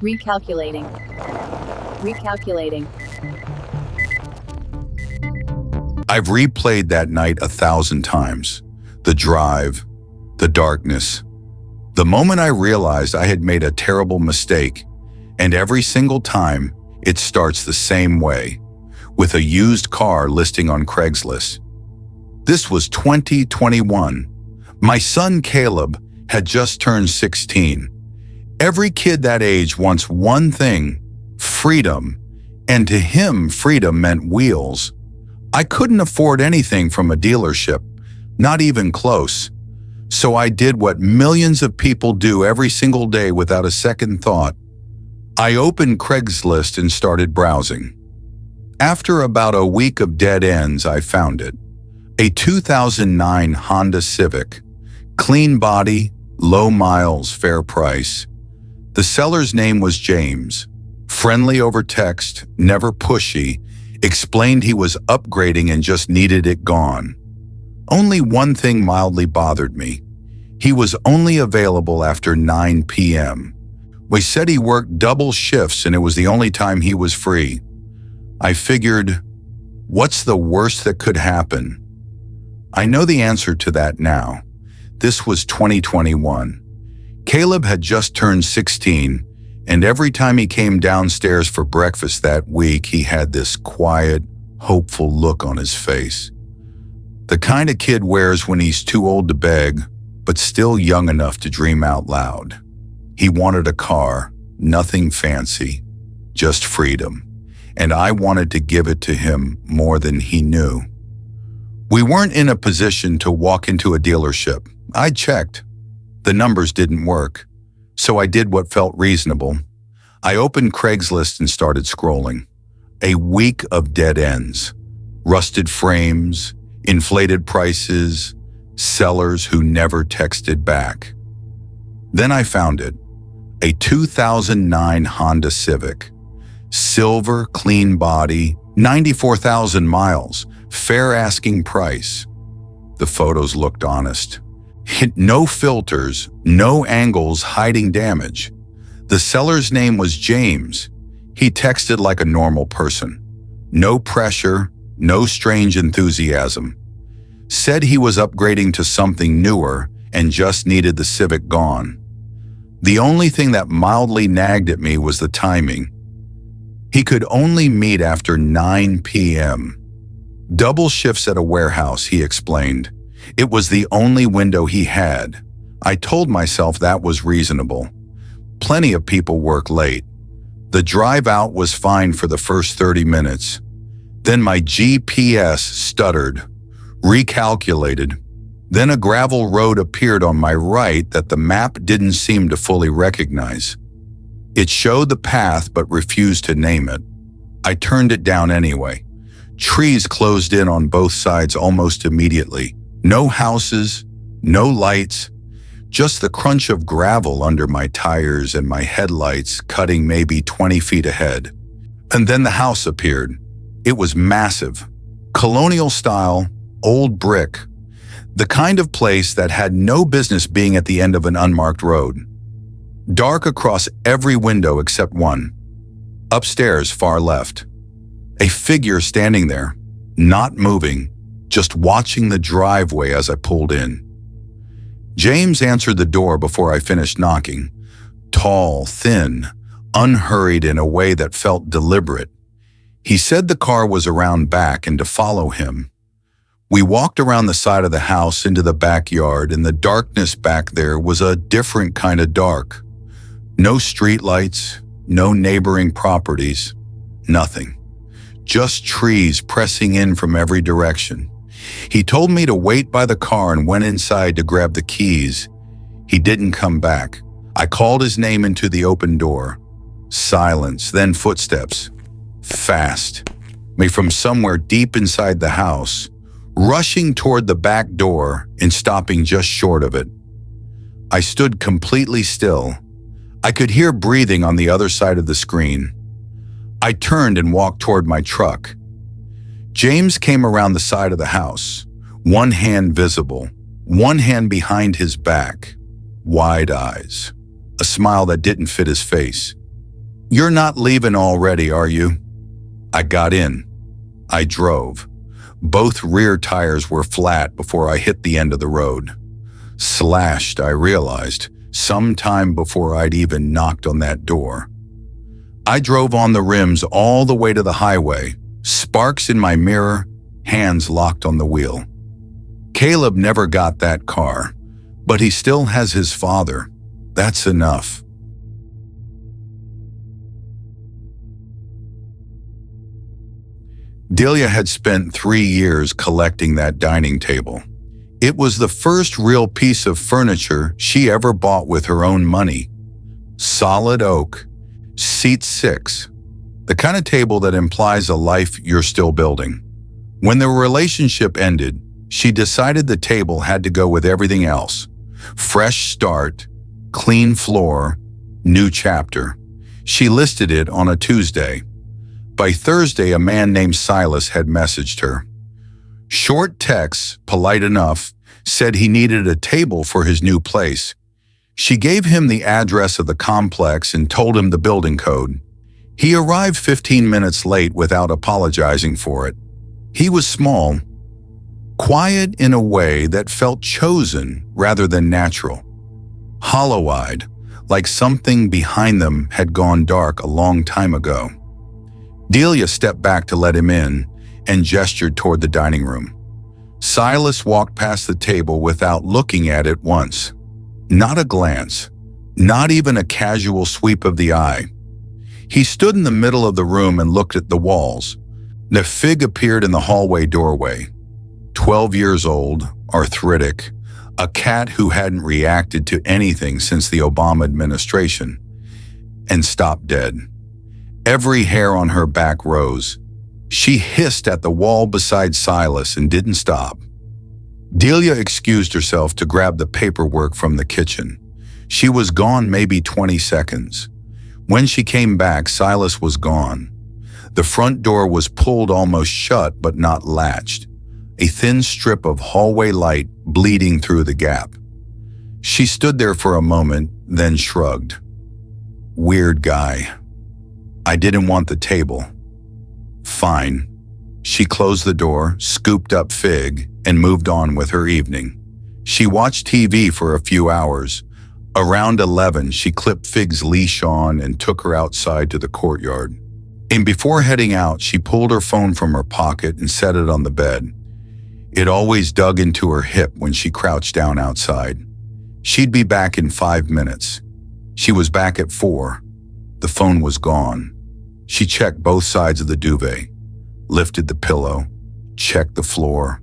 Recalculating. Recalculating. I've replayed that night 1,000 times. The drive, the darkness. The moment I realized I had made a terrible mistake, and every single time, it starts the same way, with a used car listing on Craigslist. This was 2021. My son Caleb had just turned 16. Every kid that age wants one thing, freedom, and to him, freedom meant wheels. I couldn't afford anything from a dealership, not even close. So I did what millions of people do every single day without a second thought. I opened Craigslist and started browsing. After about a week of dead ends, I found it. A 2009 Honda Civic. Clean body, low miles, fair price. The seller's name was James. Friendly over text, never pushy, explained he was upgrading and just needed it gone. Only one thing mildly bothered me. He was only available after 9 p.m. We said he worked double shifts and it was the only time he was free. I figured, what's the worst that could happen? I know the answer to that now. This was 2021. Caleb had just turned 16, and every time he came downstairs for breakfast that week, he had this quiet, hopeful look on his face. The kind of kid wears when he's too old to beg, but still young enough to dream out loud. He wanted a car, nothing fancy, just freedom, and I wanted to give it to him more than he knew. We weren't in a position to walk into a dealership. I checked. The numbers didn't work, so I did what felt reasonable. I opened Craigslist and started scrolling. A week of dead ends. Rusted frames, inflated prices, sellers who never texted back. Then I found it. A 2009 Honda Civic. Silver, clean body, 94,000 miles, fair asking price. The photos looked honest. No filters, no angles hiding damage. The seller's name was James. He texted like a normal person. No pressure, no strange enthusiasm. Said he was upgrading to something newer and just needed the Civic gone. The only thing that mildly nagged at me was the timing. He could only meet after 9 p.m. Double shifts at a warehouse, he explained. It was the only window he had. I told myself that was reasonable. Plenty of people work late. The drive out was fine for the first 30 minutes. Then my GPS stuttered, recalculated. Then a gravel road appeared on my right that the map didn't seem to fully recognize. It showed the path but refused to name it. I turned it down anyway. Trees closed in on both sides almost immediately. No houses, no lights, just the crunch of gravel under my tires and my headlights cutting maybe 20 feet ahead. And then the house appeared. It was massive, colonial style, old brick, the kind of place that had no business being at the end of an unmarked road. Dark across every window except one. Upstairs, far left. A figure standing there, not moving, just watching the driveway as I pulled in. James answered the door before I finished knocking. Tall, thin, unhurried in a way that felt deliberate. He said the car was around back and to follow him. We walked around the side of the house into the backyard, and the darkness back there was a different kind of dark. No streetlights, no neighboring properties, nothing. Just trees pressing in from every direction. He told me to wait by the car and went inside to grab the keys. He didn't come back. I called his name into the open door. Silence, then footsteps. Fast. Me from somewhere deep inside the house, rushing toward the back door and stopping just short of it. I stood completely still. I could hear breathing on the other side of the screen. I turned and walked toward my truck. James came around the side of the house, one hand visible, one hand behind his back, wide eyes, a smile that didn't fit his face. "You're not leaving already, are you?" I got in. I drove. Both rear tires were flat before I hit the end of the road. Slashed, I realized, sometime before I'd even knocked on that door. I drove on the rims all the way to the highway, sparks in my mirror, hands locked on the wheel. Caleb never got that car, but he still has his father. That's enough. Delia had spent 3 years collecting that dining table. It was the first real piece of furniture she ever bought with her own money. Solid oak, seat 6, the kind of table that implies a life you're still building. When the relationship ended, she decided the table had to go with everything else. Fresh start, clean floor, new chapter. She listed it on a Tuesday. By Thursday, a man named Silas had messaged her. Short text, polite enough, said he needed a table for his new place. She gave him the address of the complex and told him the building code. He arrived 15 minutes late without apologizing for it. He was small, quiet in a way that felt chosen rather than natural. Hollow-eyed, like something behind them had gone dark a long time ago. Delia stepped back to let him in and gestured toward the dining room. Silas walked past the table without looking at it once. Not a glance, not even a casual sweep of the eye. He stood in the middle of the room and looked at the walls. The fig appeared in the hallway doorway. 12 years old, arthritic, a cat who hadn't reacted to anything since the Obama administration, and stopped dead. Every hair on her back rose. She hissed at the wall beside Silas and didn't stop. Delia excused herself to grab the paperwork from the kitchen. She was gone maybe 20 seconds. When she came back, Silas was gone. The front door was pulled almost shut but not latched, a thin strip of hallway light bleeding through the gap. She stood there for a moment, then shrugged. Weird guy. I didn't want the table. Fine. She closed the door, scooped up Fig, and moved on with her evening. She watched TV for a few hours. Around 11, she clipped Fig's leash on and took her outside to the courtyard. And before heading out, she pulled her phone from her pocket and set it on the bed. It always dug into her hip when she crouched down outside. She'd be back in 5 minutes. She was back at 4. The phone was gone. She checked both sides of the duvet, lifted the pillow, checked the floor.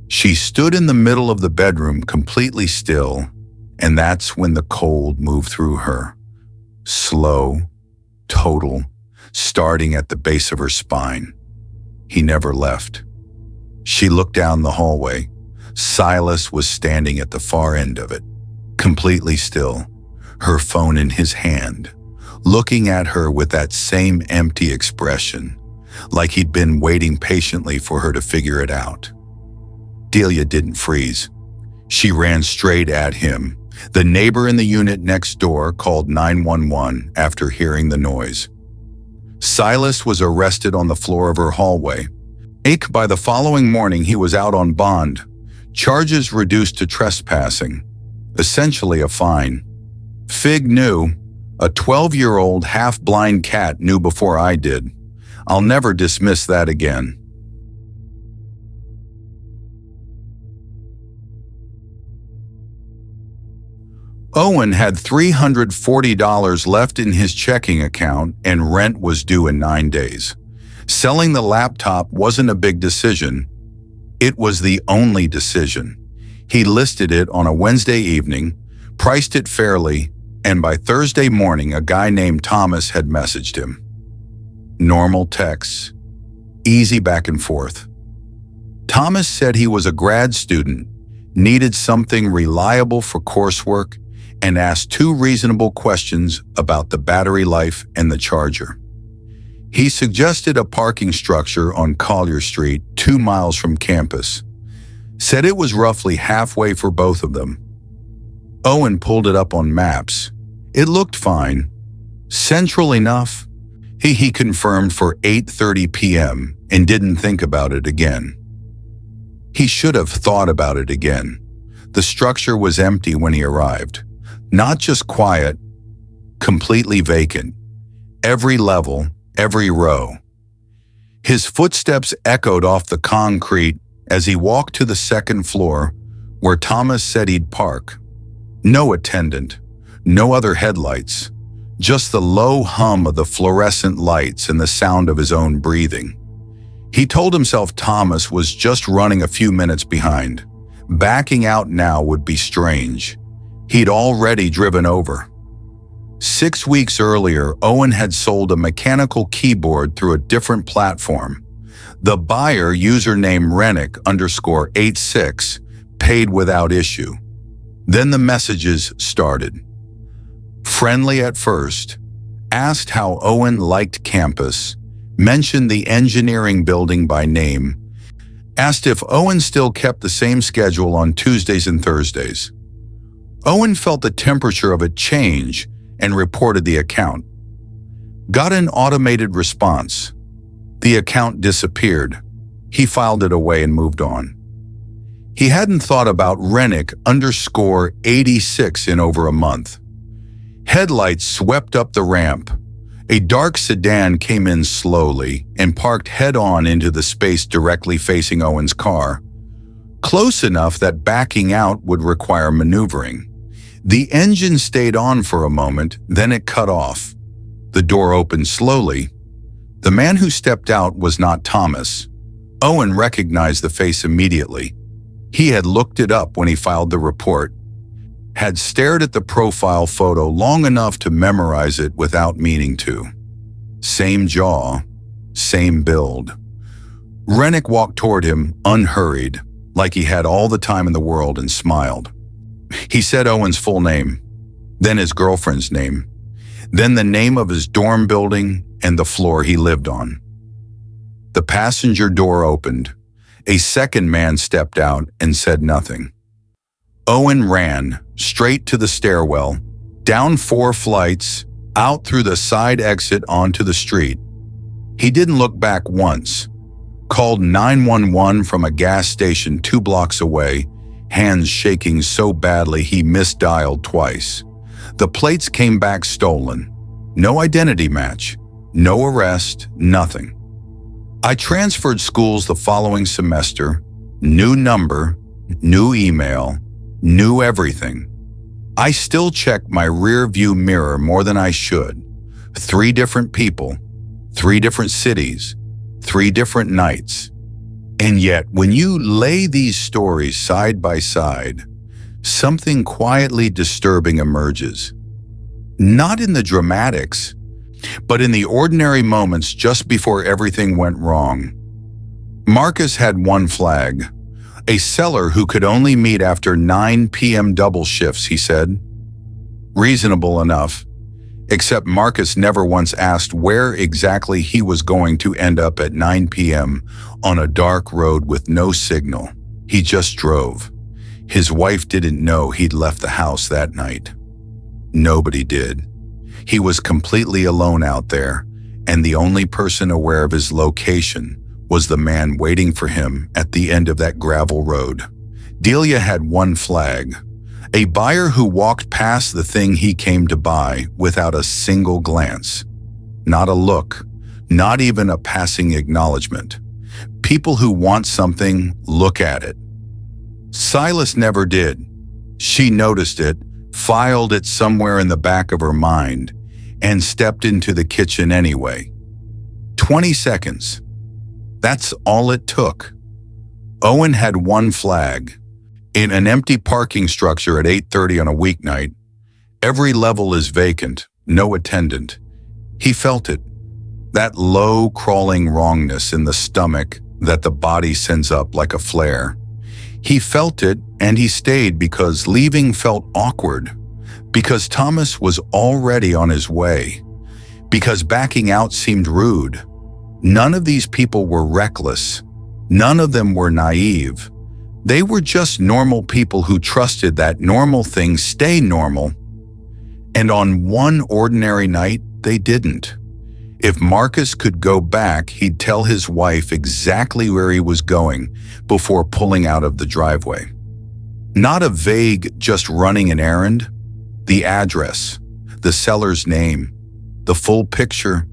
She stood in the middle of the bedroom completely still, and that's when the cold moved through her. Slow, total, starting at the base of her spine. He never left. She looked down the hallway. Silas was standing at the far end of it, completely still, her phone in his hand, looking at her with that same empty expression, like he'd been waiting patiently for her to figure it out. Delia didn't freeze. She ran straight at him. The neighbor in the unit next door called 911 after hearing the noise. Silas was arrested on the floor of her hallway. By the following morning, he was out on bond, charges reduced to trespassing, essentially a fine. Fig knew. A 12-year-old half-blind cat knew before I did. I'll never dismiss that again. Owen had $340 left in his checking account and rent was due in 9 days. Selling the laptop wasn't a big decision. It was the only decision. He listed it on a Wednesday evening, priced it fairly, and by Thursday morning, a guy named Thomas had messaged him. Normal texts, easy back and forth. Thomas said he was a grad student, needed something reliable for coursework, and asked 2 reasonable questions about the battery life and the charger. He suggested a parking structure on Collier Street, 2 miles from campus. Said it was roughly halfway for both of them. Owen pulled it up on maps. It looked fine. Central enough, he confirmed for 8:30 p.m. and didn't think about it again. He should have thought about it again. The structure was empty when he arrived. Not just quiet, completely vacant. Every level, every row. His footsteps echoed off the concrete as he walked to the second floor where Thomas said he'd park. No attendant, no other headlights, just the low hum of the fluorescent lights and the sound of his own breathing. He told himself Thomas was just running a few minutes behind. Backing out now would be strange. He'd already driven over. 6 weeks earlier, Owen had sold a mechanical keyboard through a different platform. The buyer, username Rennick_86, paid without issue. Then the messages started. Friendly at first, asked how Owen liked campus, mentioned the engineering building by name, asked if Owen still kept the same schedule on Tuesdays and Thursdays. Owen felt the temperature of it change and reported the account. Got an automated response. The account disappeared. He filed it away and moved on. He hadn't thought about Rennick_86 in over a month. Headlights swept up the ramp. A dark sedan came in slowly and parked head-on into the space directly facing Owen's car, close enough that backing out would require maneuvering. The engine stayed on for a moment, then it cut off. The door opened slowly. The man who stepped out was not Thomas. Owen recognized the face immediately. He had looked it up when he filed the report, had stared at the profile photo long enough to memorize it without meaning to. Same jaw, same build. Rennick walked toward him, unhurried, like he had all the time in the world, and smiled. He said Owen's full name, then his girlfriend's name, then the name of his dorm building and the floor he lived on. The passenger door opened. A second man stepped out and said nothing. Owen ran straight to the stairwell, down 4 flights, out through the side exit onto the street. He didn't look back once. Called 911 from a gas station 2 blocks away, hands shaking so badly he misdialed twice. The plates came back stolen. No identity match. No arrest, nothing. I transferred schools the following semester. New number, new email, new everything. I still check my rear view mirror more than I should. 3 different people, 3 different cities, 3 different nights. And yet, when you lay these stories side by side, something quietly disturbing emerges. Not in the dramatics, but in the ordinary moments just before everything went wrong. Marcus had one flag. A seller who could only meet after 9 p.m. double shifts, he said. Reasonable enough, except Marcus never once asked where exactly he was going to end up at 9 p.m. on a dark road with no signal. He just drove. His wife didn't know he'd left the house that night. Nobody did. He was completely alone out there, and the only person aware of his location was the man waiting for him at the end of that gravel road. Delia had one flag, a buyer who walked past the thing he came to buy without a single glance. Not a look, not even a passing acknowledgement. People who want something look at it. Silas never did. She noticed it, filed it somewhere in the back of her mind, and stepped into the kitchen anyway. 20 seconds. That's all it took. Owen had one flag. In an empty parking structure at 8:30 on a weeknight, every level is vacant, no attendant. He felt it. That low, crawling wrongness in the stomach that the body sends up like a flare. He felt it, and he stayed because leaving felt awkward, because Thomas was already on his way, because backing out seemed rude. None of these people were reckless. None of them were naive. They were just normal people who trusted that normal things stay normal. And on one ordinary night, they didn't. If Marcus could go back, he'd tell his wife exactly where he was going before pulling out of the driveway. Not a vague, just running an errand. The address, the seller's name, the full picture.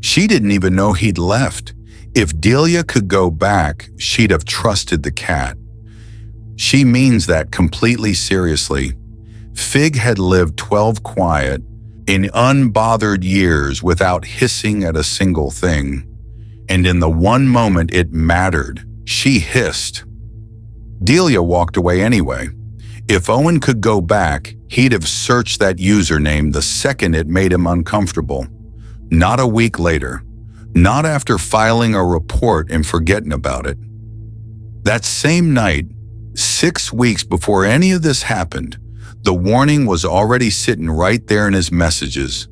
She didn't even know he'd left. If Delia could go back, she'd have trusted the cat. She means that completely seriously. Fig had lived 12 quiet, in unbothered years without hissing at a single thing. And in the one moment it mattered, she hissed. Delia walked away anyway. If Owen could go back, he'd have searched that username the second it made him uncomfortable. Not a week later. Not after filing a report and forgetting about it. That same night, 6 weeks before any of this happened, the warning was already sitting right there in his messages.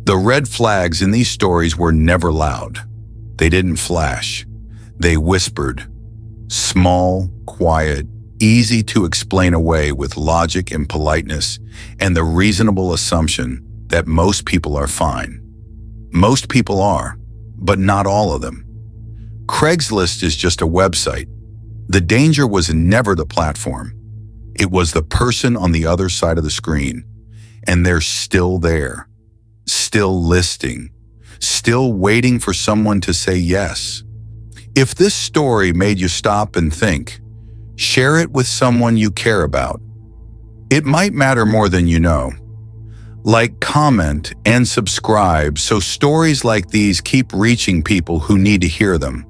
The red flags in these stories were never loud. They didn't flash. They whispered. Small, quiet, easy to explain away with logic and politeness and the reasonable assumption that most people are fine. Most people are, but not all of them. Craigslist is just a website. The danger was never the platform. It was the person on the other side of the screen. And they're still there, still listing, still waiting for someone to say yes. If this story made you stop and think, share it with someone you care about. It might matter more than you know. Like, comment, and subscribe so stories like these keep reaching people who need to hear them.